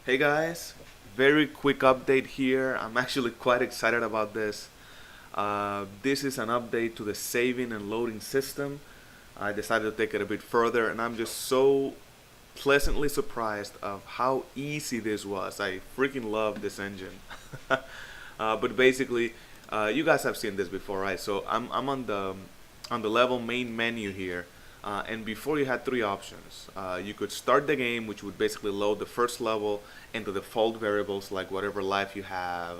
Hey guys, very quick update here. I'm actually quite excited about this. This is an update to the saving and loading system. I decided to take it a bit further, and I'm just so pleasantly surprised of how easy this was. I freaking love this engine. But basically, you guys have seen this before, right? So I'm on the level main menu here. And before you had three options. You could start the game, which would basically load the first level and the default variables like whatever life you have,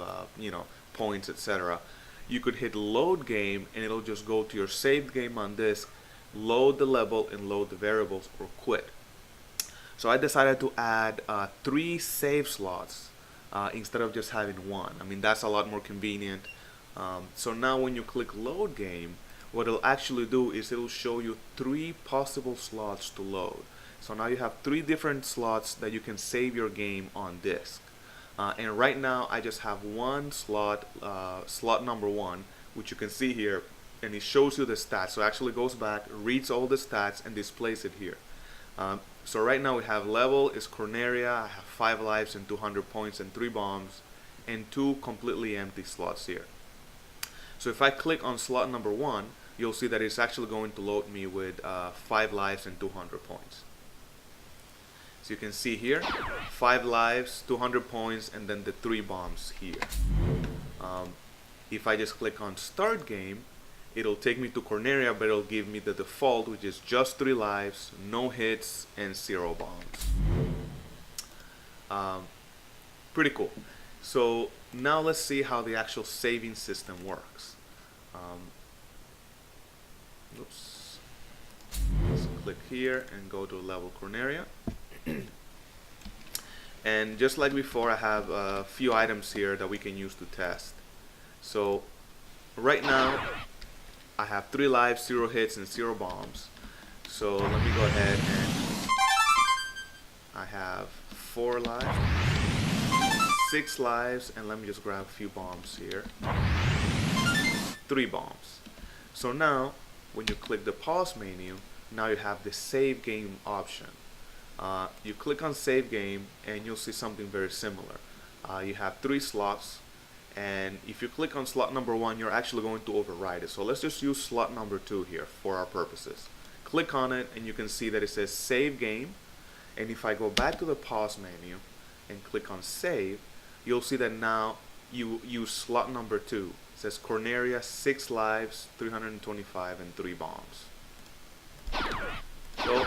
points, etc. You could hit load game and it'll just go to your saved game on disk, load the level and load the variables or quit. So I decided to add three save slots instead of just having one. I mean, that's a lot more convenient. So now when you click load game, what it'll actually do is it'll show you three possible slots to load. So now you have three different slots that you can save your game on disk. And right now I just have one slot, slot number one, which you can see here, and it shows you the stats. So it actually goes back, reads all the stats, and displays it here. So right now we have level is Corneria. I have 5 lives and 200 points and 3 bombs, and 2 completely empty slots here. So if I click on slot number 1, you'll see that it's actually going to load me with 5 lives and 200 points. So you can see here, 5 lives, 200 points, and then the 3 bombs here. If I just click on start game, it'll take me to Corneria, but it'll give me the default, which is just 3 lives, no hits, and 0 bombs. Pretty cool. So now let's see how the actual saving system works. Oops. Let's click here and go to level Corneria. And just like before, I have a few items here that we can use to test. So right now I have 3 lives, 0 hits, and 0 bombs. So let me go ahead and I have 4 lives, 6 lives, and let me just grab a few bombs here. 3 bombs. So now when you click the pause menu, now you have the save game option. You click on save game and you'll see something very similar. You have 3 slots, and if you click on slot number 1, you're actually going to override it. So let's just use slot number 2 here for our purposes. Click on it and you can see that it says save game, and if I go back to the pause menu and click on save, you'll see that now you use slot number 2. It says Corneria, 6 lives, 325, and 3 bombs. So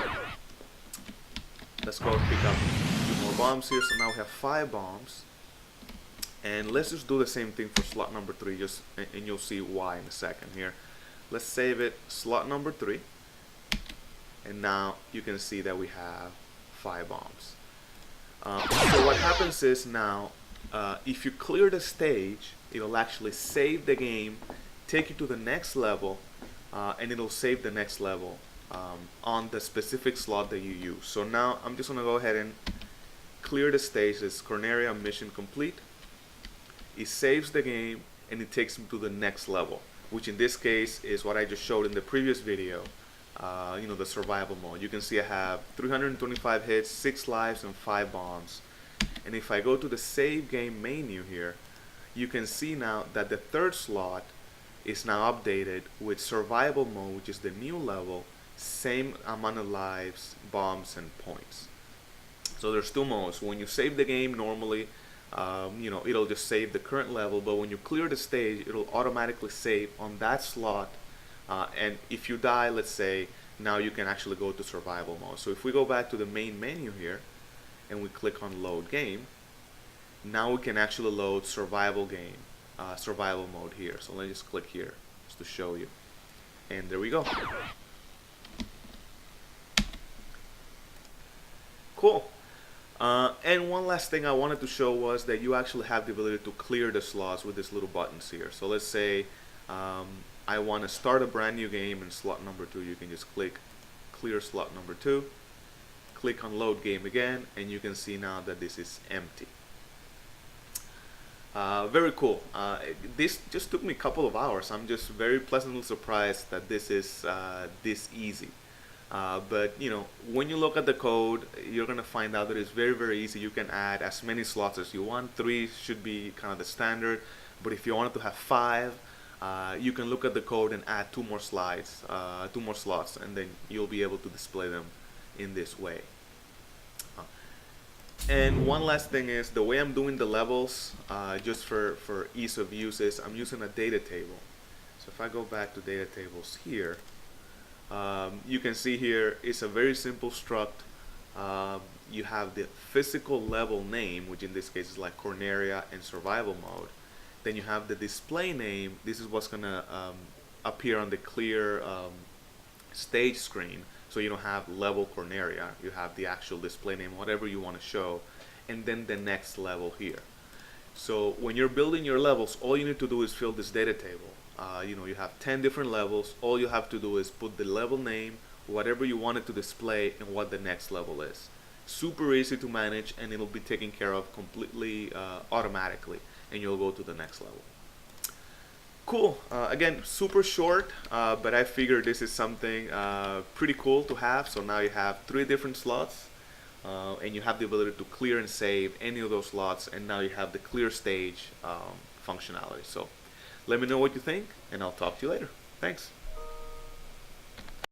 let's go pick up a few more bombs here. So now we have 5 bombs. And let's just do the same thing for slot number 3, and you'll see why in a second here. Let's save it, slot number 3. And now you can see that we have 5 bombs. So what happens is now, if you clear the stage, it'll actually save the game, take you to the next level, and it'll save the next level on the specific slot that you use. So now I'm just gonna go ahead and clear the stage. It's Corneria mission complete. It saves the game and it takes me to the next level, which in this case is what I just showed in the previous video. The survival mode. You can see I have 325 hits, 6 lives, and 5 bombs. And if I go to the save game menu here, you can see now that the third slot is now updated with survival mode, which is the new level, same amount of lives, bombs, and points. So there's 2 modes. When you save the game normally, it'll just save the current level, but when you clear the stage, it'll automatically save on that slot. And if you die, let's say, now you can actually go to survival mode. So if we go back to the main menu here and we click on load game, now we can actually load survival game, survival mode here. So let me just click here just to show you. And there we go. Cool. And one last thing I wanted to show was that you actually have the ability to clear the slots with these little buttons here. So let's say I want to start a brand new game in slot number 2. You can just click clear slot number 2, click on load game again, and you can see now that this is empty. Very cool. This just took me a couple of hours. I'm just very pleasantly surprised that this is this easy. But when you look at the code, you're gonna find out that it's very, very easy. You can add as many slots as you want. 3 should be kind of the standard. But if you wanted to have 5, you can look at the code and add 2 more slides, 2 more slots, and then you'll be able to display them in this way. And one last thing is the way I'm doing the levels, just for ease of use, is I'm using a data table. So if I go back to data tables here, you can see here it's a very simple struct. You have the physical level name, which in this case is like Corneria and survival mode. Then you have the display name. This is what's gonna appear on the clear stage screen. So you don't have level Corneria, you have the actual display name, whatever you want to show, and then the next level here. So when you're building your levels, all you need to do is fill this data table. You have 10 different levels. All you have to do is put the level name, whatever you want it to display, and what the next level is. Super easy to manage, and it'll be taken care of completely automatically, and you'll go to the next level. Cool. Again, super short, but I figured this is something pretty cool to have. So now you have 3 different slots, and you have the ability to clear and save any of those slots, and now you have the clear stage functionality. So let me know what you think, and I'll talk to you later. Thanks.